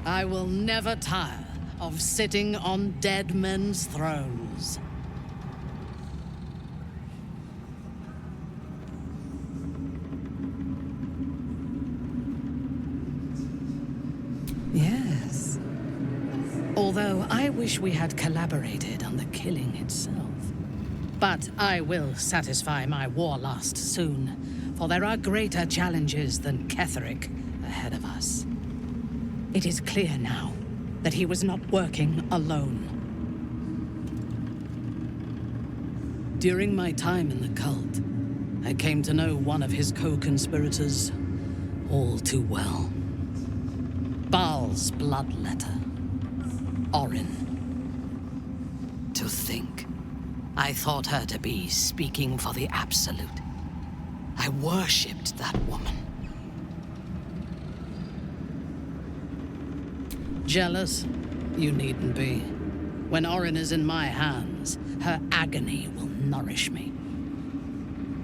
I will never tire of sitting on dead men's thrones. Yes. Although I wish we had collaborated on the killing itself. But I will satisfy my warlust soon, for there are greater challenges than Ketheric ahead of us. It is clear now that he was not working alone. During my time in the cult, I came to know one of his co-conspirators all too well. Baal's bloodletter, Orin. To think, I thought her to be speaking for the Absolute. I worshipped that woman. Jealous? You needn't be. When Orin is in my hands, her agony will nourish me.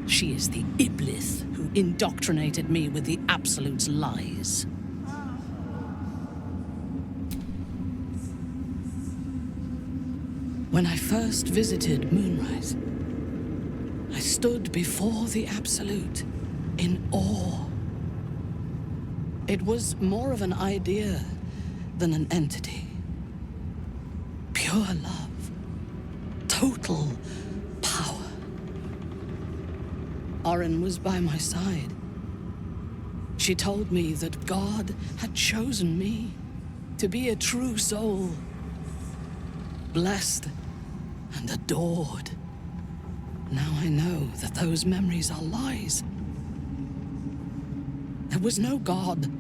She is the Iblis who indoctrinated me with the Absolute's lies. When I first visited Moonrise, I stood before the Absolute in awe. It was more of an idea than an entity. Pure love. Total power. Orin was by my side. She told me that God had chosen me to be a true soul. Blessed and adored. Now I know that those memories are lies. There was no God.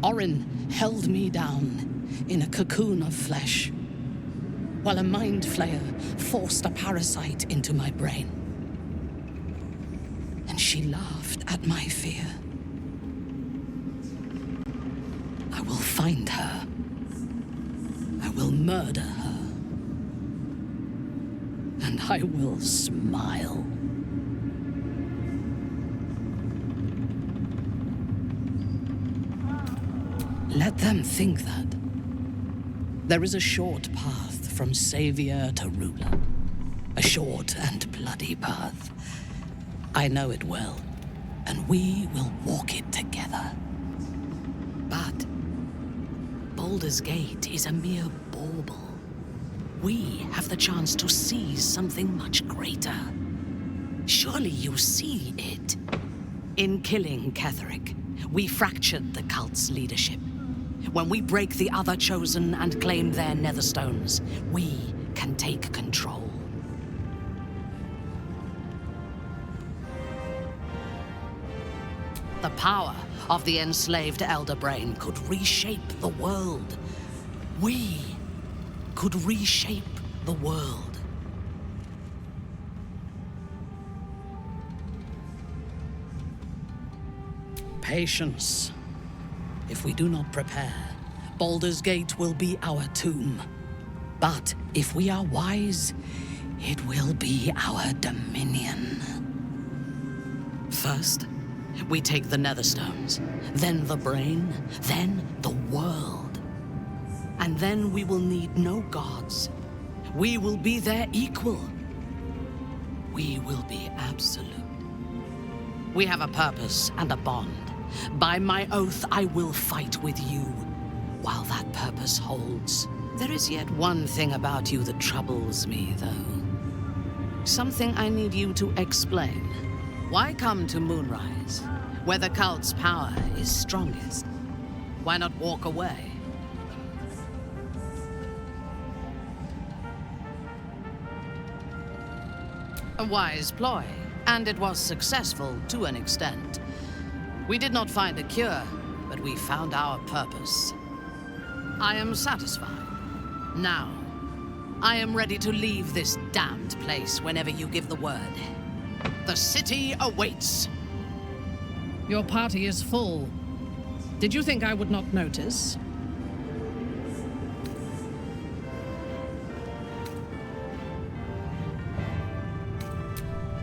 Orin held me down in a cocoon of flesh, while a mind flayer forced a parasite into my brain. And she laughed at my fear. I will find her. I will murder her. And I will smile. Let them think that. There is a short path from savior to ruler. A short and bloody path. I know it well, and we will walk it together. But Baldur's Gate is a mere bauble. We have the chance to seize something much greater. Surely you see it. In killing Ketheric, we fractured the cult's leadership. When we break the other Chosen and claim their Netherstones, we can take control. The power of the enslaved Elder Brain could reshape the world. We could reshape the world. Patience. If we do not prepare, Baldur's Gate will be our tomb. But if we are wise, it will be our dominion. First, we take the Netherstones, then the brain, then the world. And then we will need no gods. We will be their equal. We will be absolute. We have a purpose and a bond. By my oath, I will fight with you, while that purpose holds. There is yet one thing about you that troubles me, though. Something I need you to explain. Why come to Moonrise, where the cult's power is strongest? Why not walk away? A wise ploy, and it was successful to an extent. We did not find a cure, but we found our purpose. I am satisfied. Now, I am ready to leave this damned place whenever you give the word. The city awaits. Your party is full. Did you think I would not notice?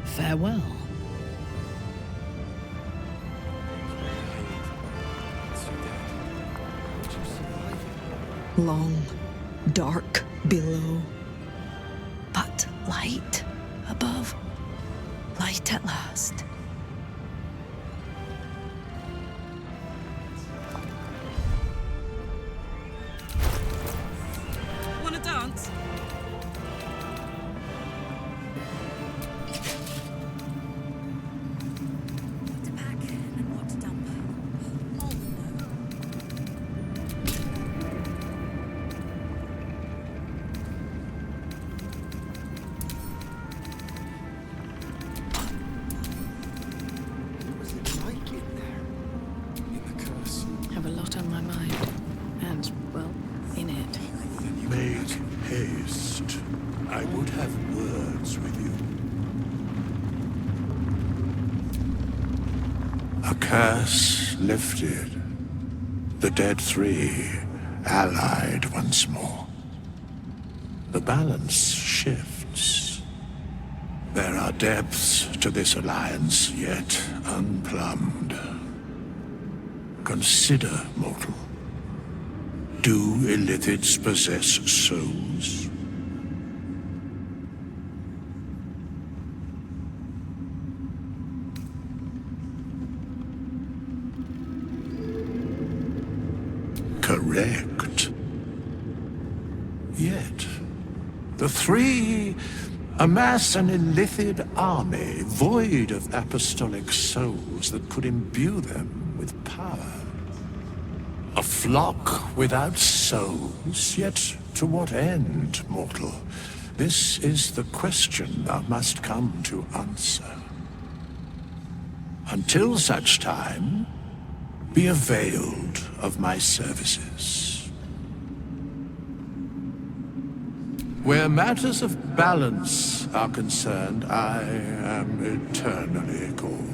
Farewell. long, dark below. But light above. Light at last. Wanna dance? What to pack and what to dump. All will know. What's it like in there? In the curse. Have a lot on my mind. And, well, in it. Make haste. I would have words with you. A curse lifted. The dead three allied once more. The balance shifts. There are depths to this alliance yet unplumbed. Consider, mortal. Do Illithids possess souls? Correct. Yet, the three amass an Illithid army void of apostolic souls that could imbue them with power. A flock without souls, yet to what end, mortal? This is the question thou must come to answer. Until such time, be availed of my services. Where matters of balance are concerned, I am eternally called.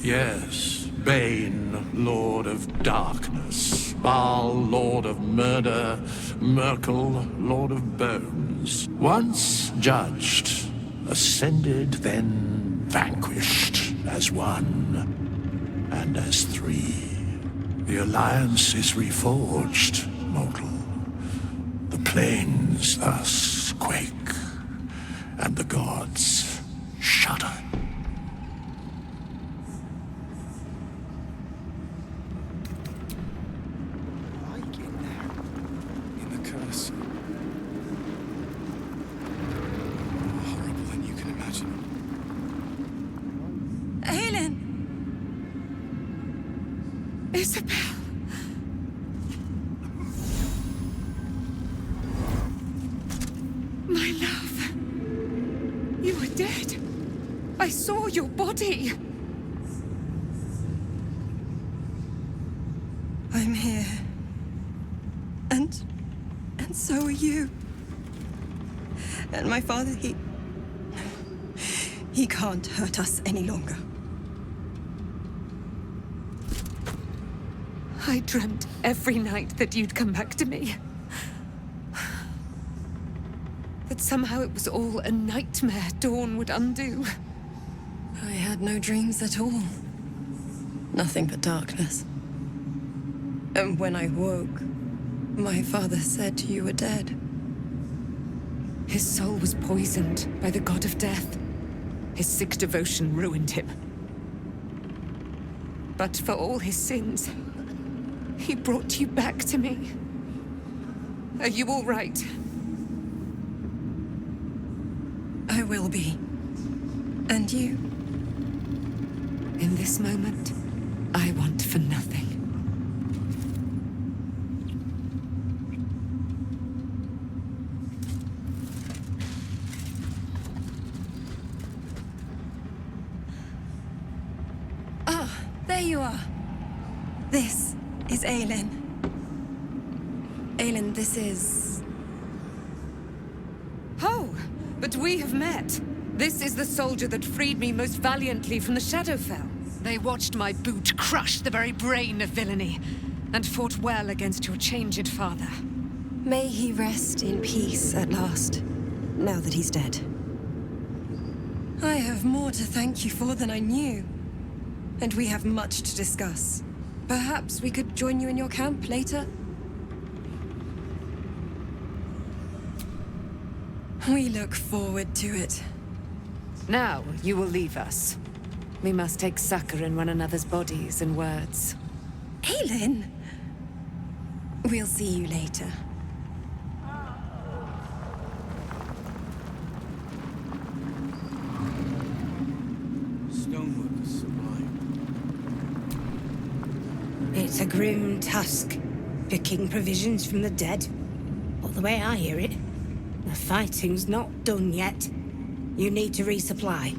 Yes, Bane, Lord of Darkness, Baal, Lord of Murder, Merkel, Lord of Bones. Once judged, ascended, then vanquished as one, and as three. The alliance is reforged, mortal. The plains thus quake, and the gods shudder. Like in there. In the curse. More horrible than you can imagine. Aelin! Isabel! My love! You were dead! I saw your body! I'm here. And so are you. And my father, he can't hurt us any longer. I dreamt every night that you'd come back to me. That somehow it was all a nightmare Dawn would undo. I had no dreams at all. Nothing but darkness. And when I woke, my father said you were dead. His soul was poisoned by the god of death. His sick devotion ruined him. But for all his sins, he brought you back to me. Are you all right? I will be. And you? In this moment, I want for nothing. There you are. This is Aelin. Aelin, this is... Oh, but we have met. This is the soldier that freed me most valiantly from the Shadowfell. They watched my boot crush the very brain of villainy, and fought well against your changed father. May he rest in peace at last, now that he's dead. I have more to thank you for than I knew. and we have much to discuss. Perhaps we could join you in your camp later? We look forward to it. Now, you will leave us. We must take succor in one another's bodies and words. Aelin! We'll see you later. Stonework is sublime. It's a grim task, picking provisions from the dead. But the way I hear it, the fighting's not done yet. You need to resupply.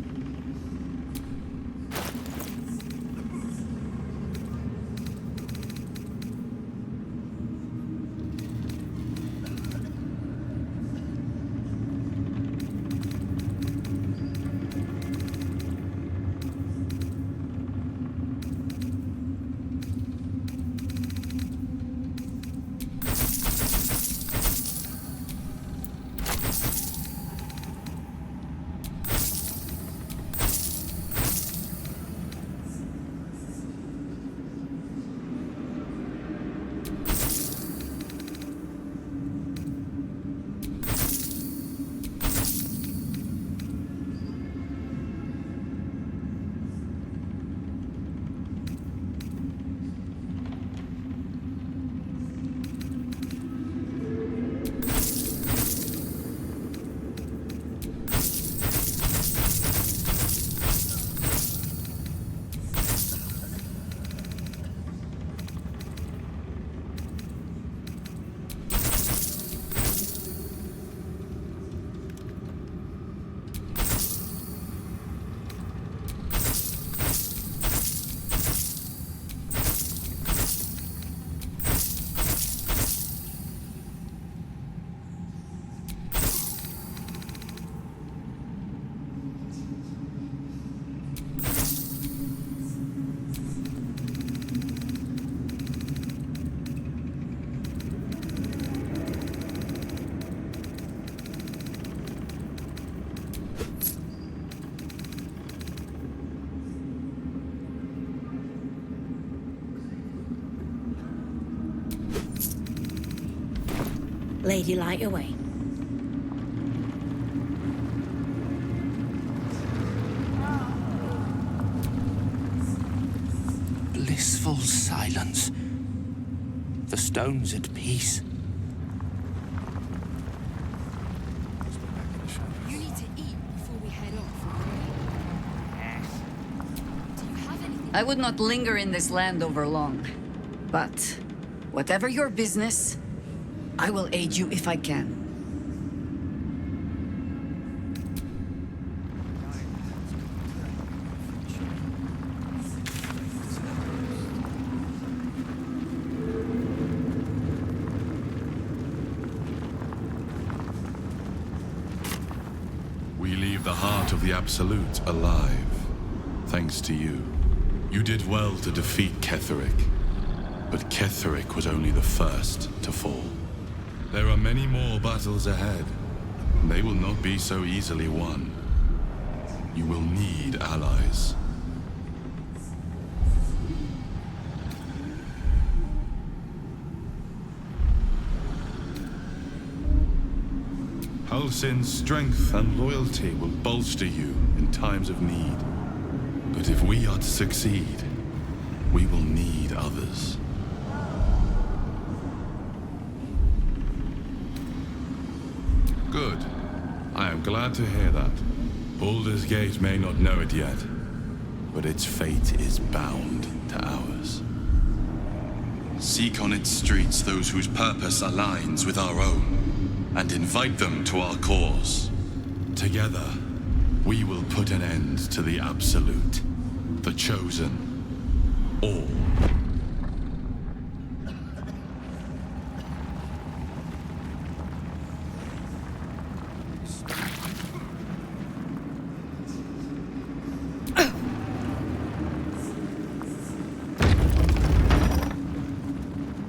Lady, light away. Blissful silence. The stone's at peace. You need to eat before we head off. Do you have anything? I would not linger in this land over long. But whatever your business, I will aid you if I can. We leave the heart of the Absolute alive, thanks to you. You did well to defeat Ketheric, but Ketheric was only the first to fall. There are many more battles ahead, and they will not be so easily won. You will need allies. Halsin's strength and loyalty will bolster you in times of need. But if we are to succeed, we will need others. Good. I am glad to hear that. Baldur's Gate may not know it yet, but its fate is bound to ours. Seek on its streets those whose purpose aligns with our own, and invite them to our cause. Together, we will put an end to the Absolute, the Chosen, all.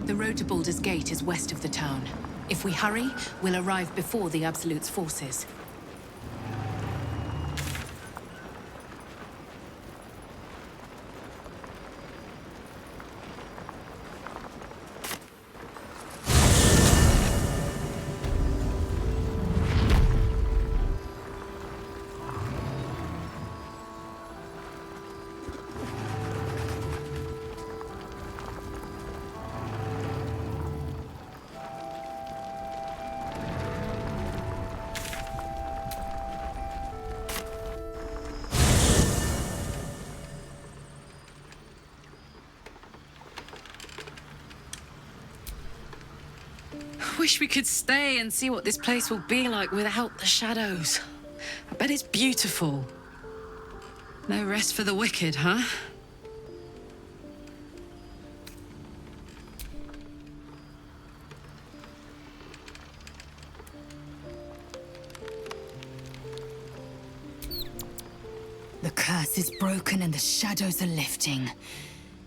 The road to Baldur's Gate is west of the town. If we hurry, we'll arrive before the Absolute's forces. wish we could stay and see what this place will be like without the shadows. I bet it's beautiful. No rest for the wicked, huh? The curse is broken and the shadows are lifting.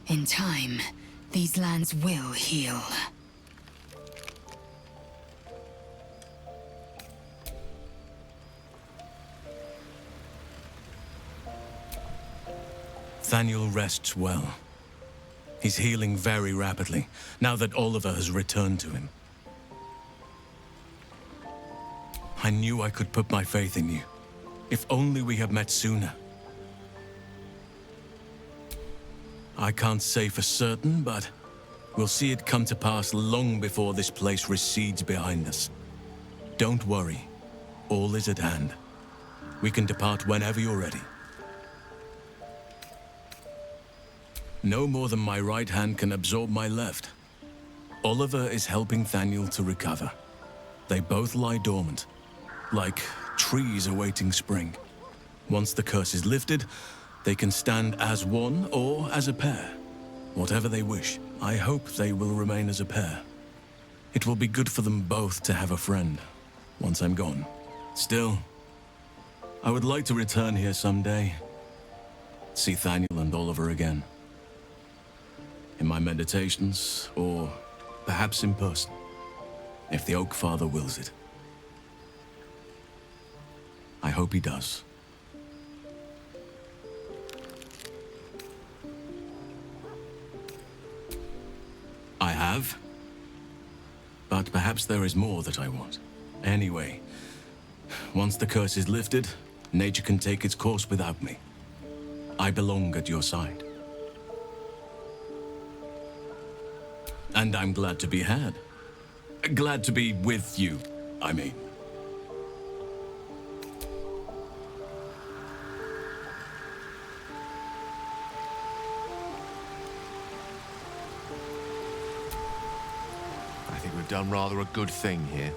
In time, these lands will heal. Thaniel rests well. He's healing very rapidly, now that Oliver has returned to him. I knew I could put my faith in you. If only we had met sooner. I can't say for certain, but we'll see it come to pass long before this place recedes behind us. Don't worry. All is at hand. We can depart whenever you're ready. No more than my right hand can absorb my left. Oliver is helping Thaniel to recover. They both lie dormant, like trees awaiting spring. Once the curse is lifted, they can stand as one or as a pair. Whatever they wish, I hope they will remain as a pair. It will be good for them both to have a friend, once I'm gone. Still, I would like to return here someday. See Thaniel and Oliver again. In my meditations, or perhaps in person, if the Oak Father wills it. I hope he does. I have. But perhaps there is more that I want. Anyway, once the curse is lifted, nature can take its course without me. I belong at your side. And I'm glad to be had. Glad to be with you, I mean. I think we've done rather a good thing here.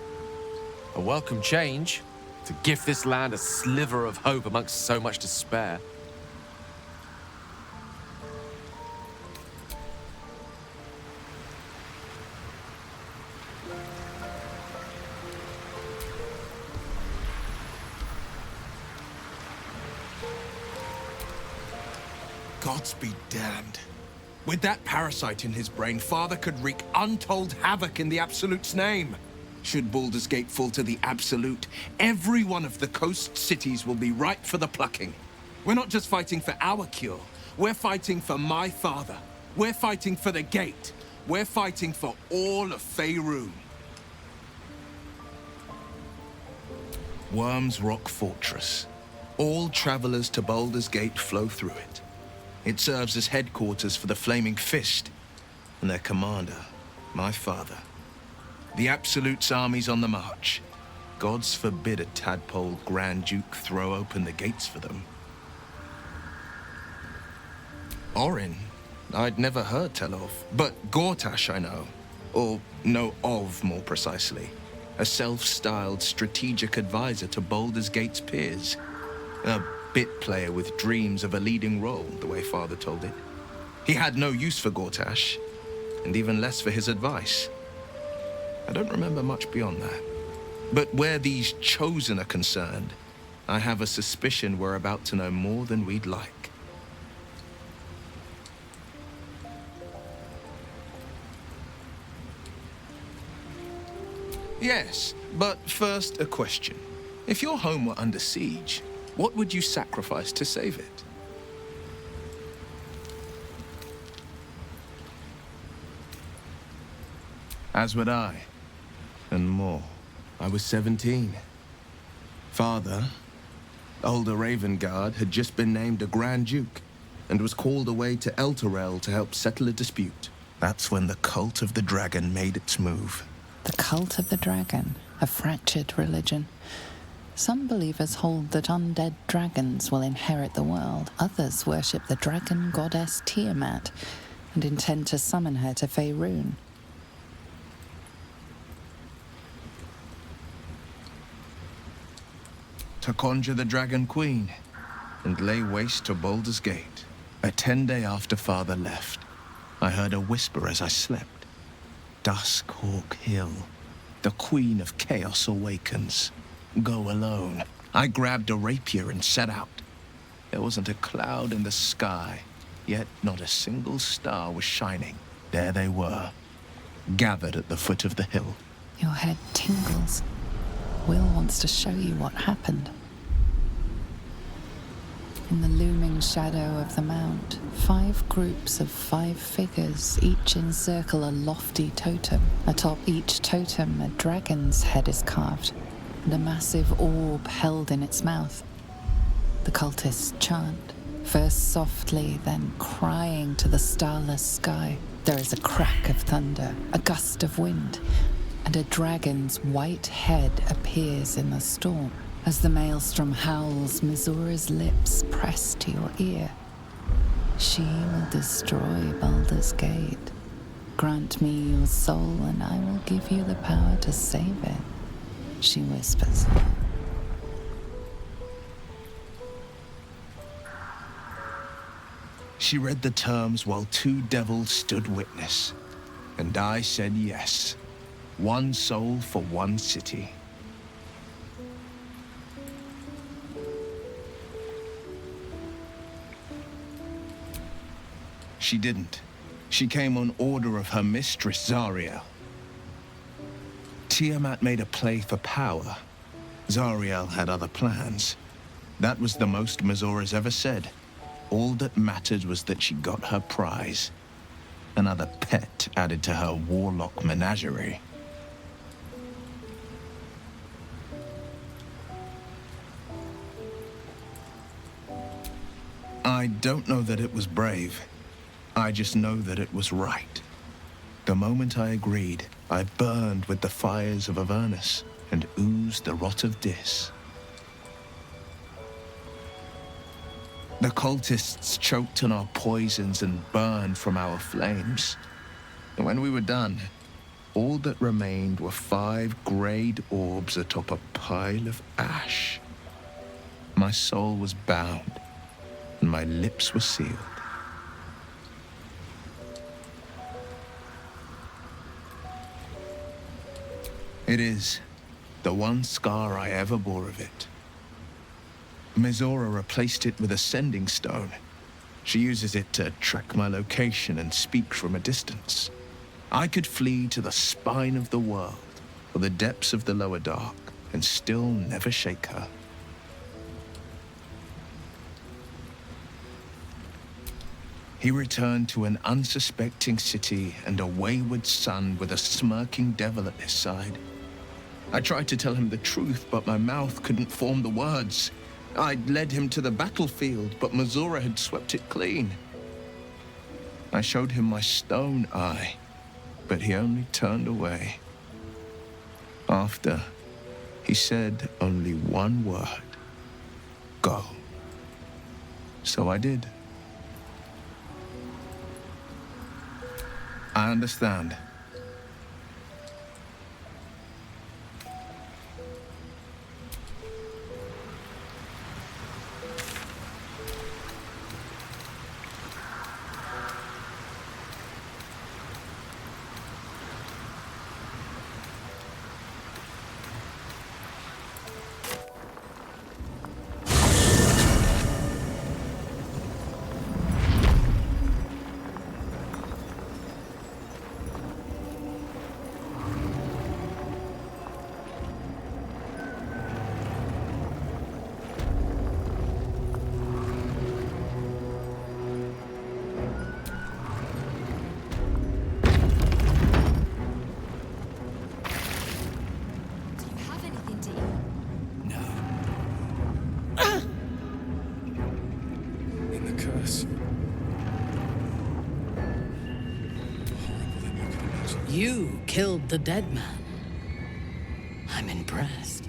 A welcome change to give this land a sliver of hope amongst so much despair. Gods be damned. With that parasite in his brain, Father could wreak untold havoc in the Absolute's name. Should Baldur's Gate fall to the Absolute, every one of the coast cities will be ripe for the plucking. We're not just fighting for our cure. We're fighting for my father. We're fighting for the Gate. We're fighting for all of Faerun. Worm's Rock Fortress. All travelers to Baldur's Gate flow through it. It serves as headquarters for the Flaming Fist and their commander, my father. The Absolute's army's on the march. Gods forbid a tadpole Grand Duke throw open the gates for them. Orin, I'd never heard tell of, but Gortash I know. Or know of, more precisely. A self-styled strategic advisor to Baldur's Gate's peers. A bit player with dreams of a leading role, the way Father told it. He had no use for Gortash, and even less for his advice. I don't remember much beyond that. But where these chosen are concerned, I have a suspicion we're about to know more than we'd like. Yes, but first a question. If your home were under siege, what would you sacrifice to save it? As would I. And more. I was 17. Father, older Ravengard, had just been named a Grand Duke and was called away to Elturel to help settle a dispute. That's when the cult of the dragon made its move. The cult of the dragon, a fractured religion. Some believers hold that undead dragons will inherit the world. Others worship the dragon goddess Tiamat and intend to summon her to Faerun. to conjure the Dragon Queen and lay waste to Baldur's Gate. A 10-day after Father left, I heard a whisper as I slept. Duskhawk Hill, the Queen of Chaos awakens. Go alone. I grabbed a rapier and set out. There wasn't a cloud in the sky, yet not a single star was shining. There they were, gathered at the foot of the hill. Your head tingles. Will wants to show you what happened. In the looming shadow of the mount, 5 groups of 5 figures each encircle a lofty totem. Atop each totem, a dragon's head is carved, and a massive orb held in its mouth. The cultists chant, first softly, then crying to the starless sky. There is a crack of thunder, a gust of wind, and a dragon's white head appears in the storm. As the maelstrom howls, Mizora's lips press to your ear. She will destroy Baldur's Gate. Grant me your soul, and I will give you the power to save it, she whispers. She read the terms while 2 devils stood witness, and I said yes. 1 soul for 1 city. She didn't. She came on order of her mistress, Zariel. Tiamat made a play for power. Zariel had other plans. That was the most Mizora's ever said. All that mattered was that she got her prize. Another pet added to her warlock menagerie. I don't know that it was brave. I just know that it was right. The moment I agreed, I burned with the fires of Avernus and oozed the rot of Dis. The cultists choked on our poisons and burned from our flames. And when we were done, all that remained were 5 grayed orbs atop a pile of ash. My soul was bound, and my lips were sealed. It is the one scar I ever bore of it. Mizora replaced it with a sending stone. She uses it to track my location and speak from a distance. I could flee to the spine of the world or the depths of the lower dark and still never shake her. He returned to an unsuspecting city and a wayward son with a smirking devil at his side. I tried to tell him the truth, but my mouth couldn't form the words. I'd led him to the battlefield, but Mizora had swept it clean. I showed him my stone eye, but he only turned away. After, he said only one word: go. So I did. I understand. You killed the dead man. I'm impressed.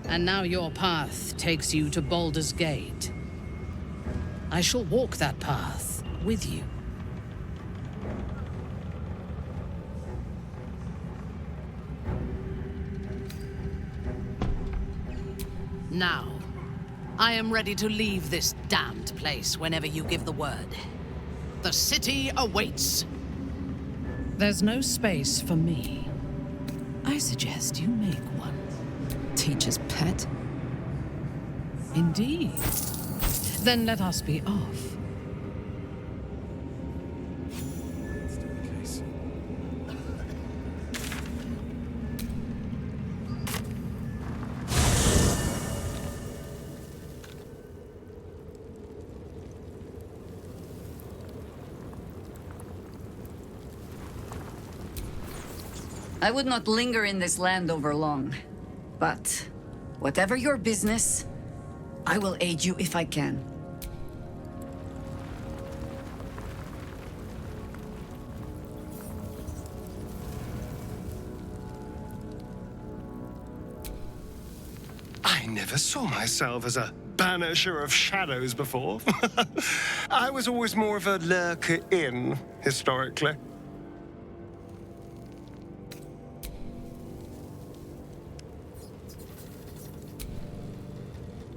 And now your path takes you to Baldur's Gate. I shall walk that path with you. Now, I am ready to leave this damned place whenever you give the word. The city awaits. There's no space for me. I suggest you make one. Teacher's pet? Indeed. Then let us be off. I would not linger in this land over long. But whatever your business, I will aid you if I can. I never saw myself as a banisher of shadows before. I was always more of a lurker-in, historically.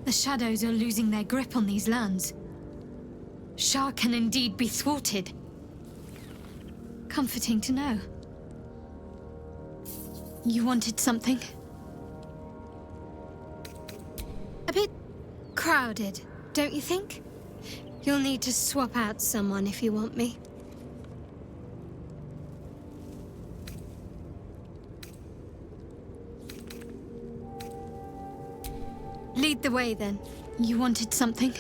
The shadows are losing their grip on these lands. Shah can indeed be thwarted. Comforting to know. You wanted something? A bit crowded, don't you think? You'll need to swap out someone if you want me. Lead the way, then. You wanted something?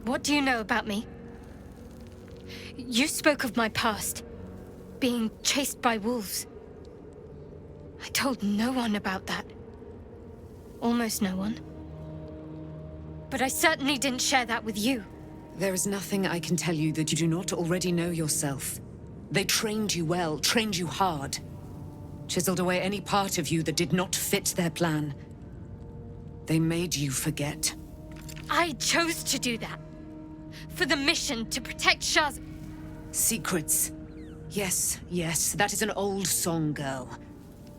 What do you know about me? You spoke of my past, being chased by wolves. I told no one about that. Almost no one. But I certainly didn't share that with you. There is nothing I can tell you that you do not already know yourself. They trained you well, trained you hard. Chiseled away any part of you that did not fit their plan. They made you forget. I chose to do that. For the mission to protect Shah's... Secrets. Yes, yes, that is an old song, girl.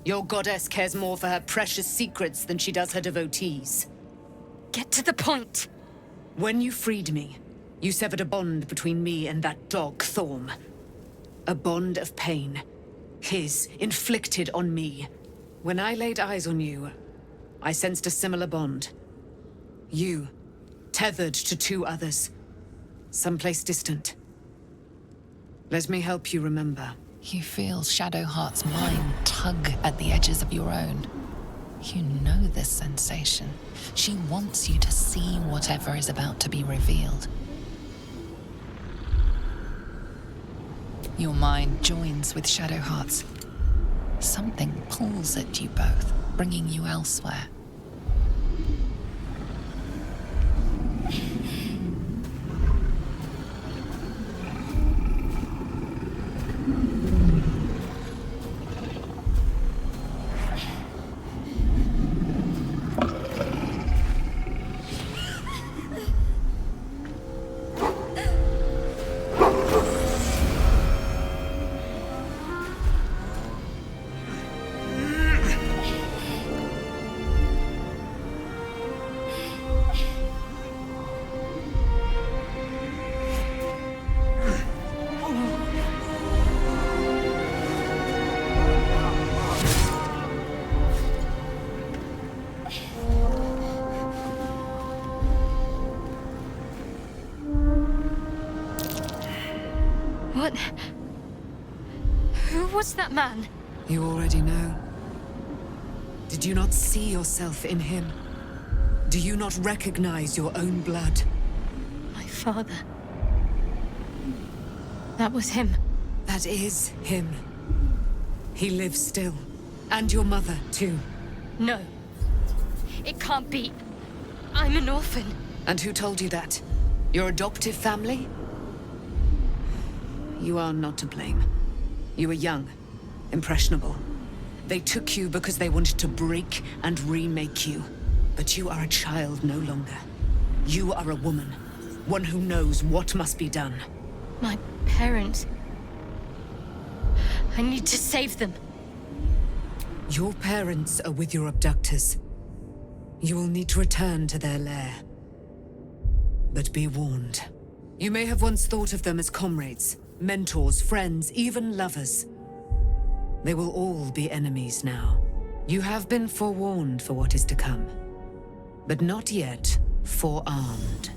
Your goddess cares more for her precious secrets than she does her devotees. Get to the point. When you freed me, you severed a bond between me and that dog, Thorm. A bond of pain. His, inflicted on me. When I laid eyes on you, I sensed a similar bond. You, tethered to two others. Someplace distant. Let me help you remember. You feel Shadowheart's mind tug at the edges of your own. You know this sensation. She wants you to see whatever is about to be revealed. Your mind joins with Shadowheart's. Something pulls at you both, bringing you elsewhere. What? Who was that man? You already know. Did you not see yourself in him? Do you not recognize your own blood? My father. That was him. That is him. He lives still. And your mother, too. No. It can't be. I'm an orphan. And who told you that? Your adoptive family? You are not to blame. You were young, impressionable. They took you because they wanted to break and remake you. But you are a child no longer. You are a woman. One who knows what must be done. My parents. I need to save them. Your parents are with your abductors. You will need to return to their lair. But be warned. You may have once thought of them as comrades, mentors, friends, even lovers. They will all be enemies now. You have been forewarned for what is to come, but not yet forearmed.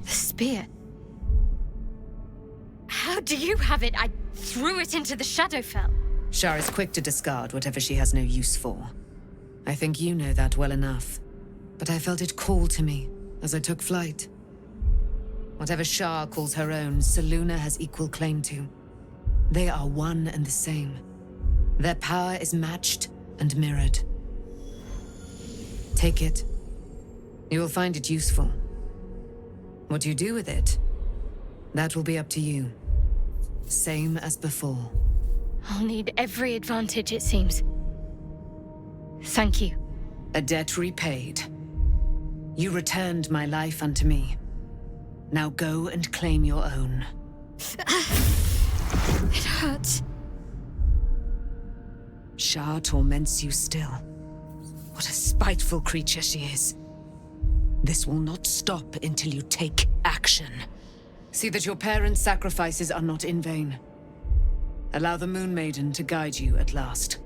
The spear. How do you have it? I threw it into the Shadowfell. Shar is quick to discard whatever she has no use for. I think you know that well enough. But I felt it call to me as I took flight. Whatever Shar calls her own, Selûne has equal claim to. They are one and the same. Their power is matched and mirrored. Take it. You will find it useful. What you do with it, that will be up to you. Same as before. I'll need every advantage, it seems. Thank you. A debt repaid. You returned my life unto me. Now go and claim your own. It hurts. Shar torments you still. What a spiteful creature she is. This will not stop until you take action. See that your parents' sacrifices are not in vain. Allow the Moon Maiden to guide you at last.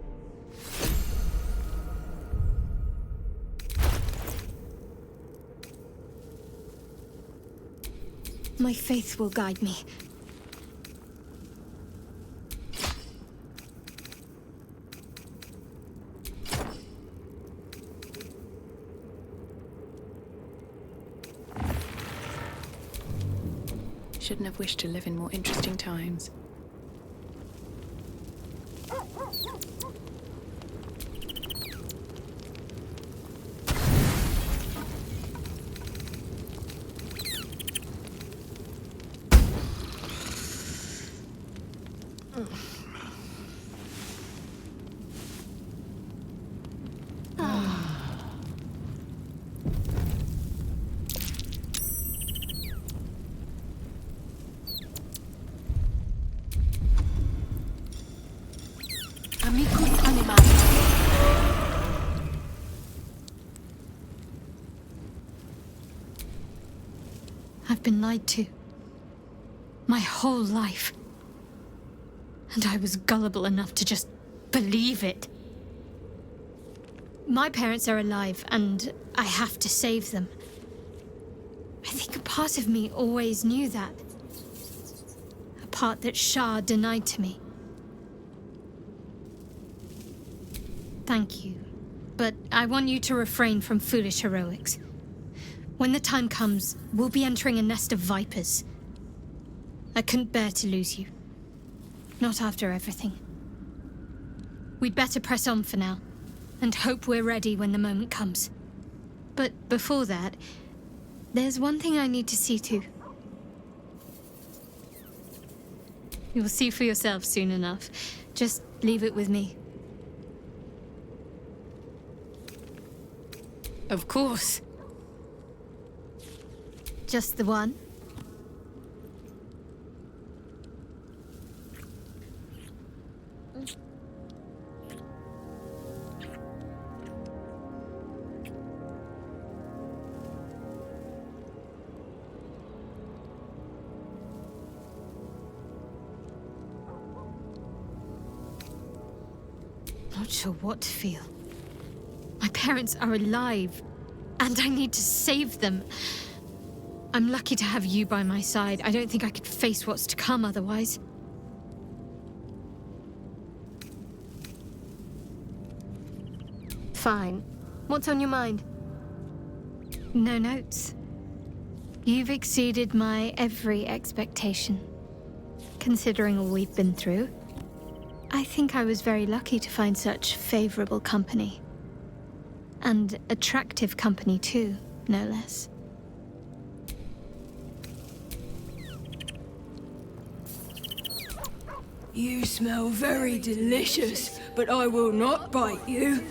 My faith will guide me. Shouldn't have wished to live in more interesting times. Amicus animae. I've been lied to. My whole life. And I was gullible enough to just believe it. My parents are alive, and I have to save them. I think a part of me always knew that. A part that Shar denied to me. Thank you. But I want you to refrain from foolish heroics. When the time comes, we'll be entering a nest of vipers. I couldn't bear to lose you. Not after everything. We'd better press on for now, and hope we're ready when the moment comes. But before that, there's one thing I need to see to. You'll see for yourself soon enough. Just leave it with me. Of course. Just the one? Not sure what to feel. My parents are alive, and I need to save them. I'm lucky to have you by my side. I don't think I could face what's to come otherwise. Fine. What's on your mind? No notes. You've exceeded my every expectation. Considering all we've been through, I think I was very lucky to find such favorable company. And attractive company too, no less. You smell very delicious, but I will not bite you.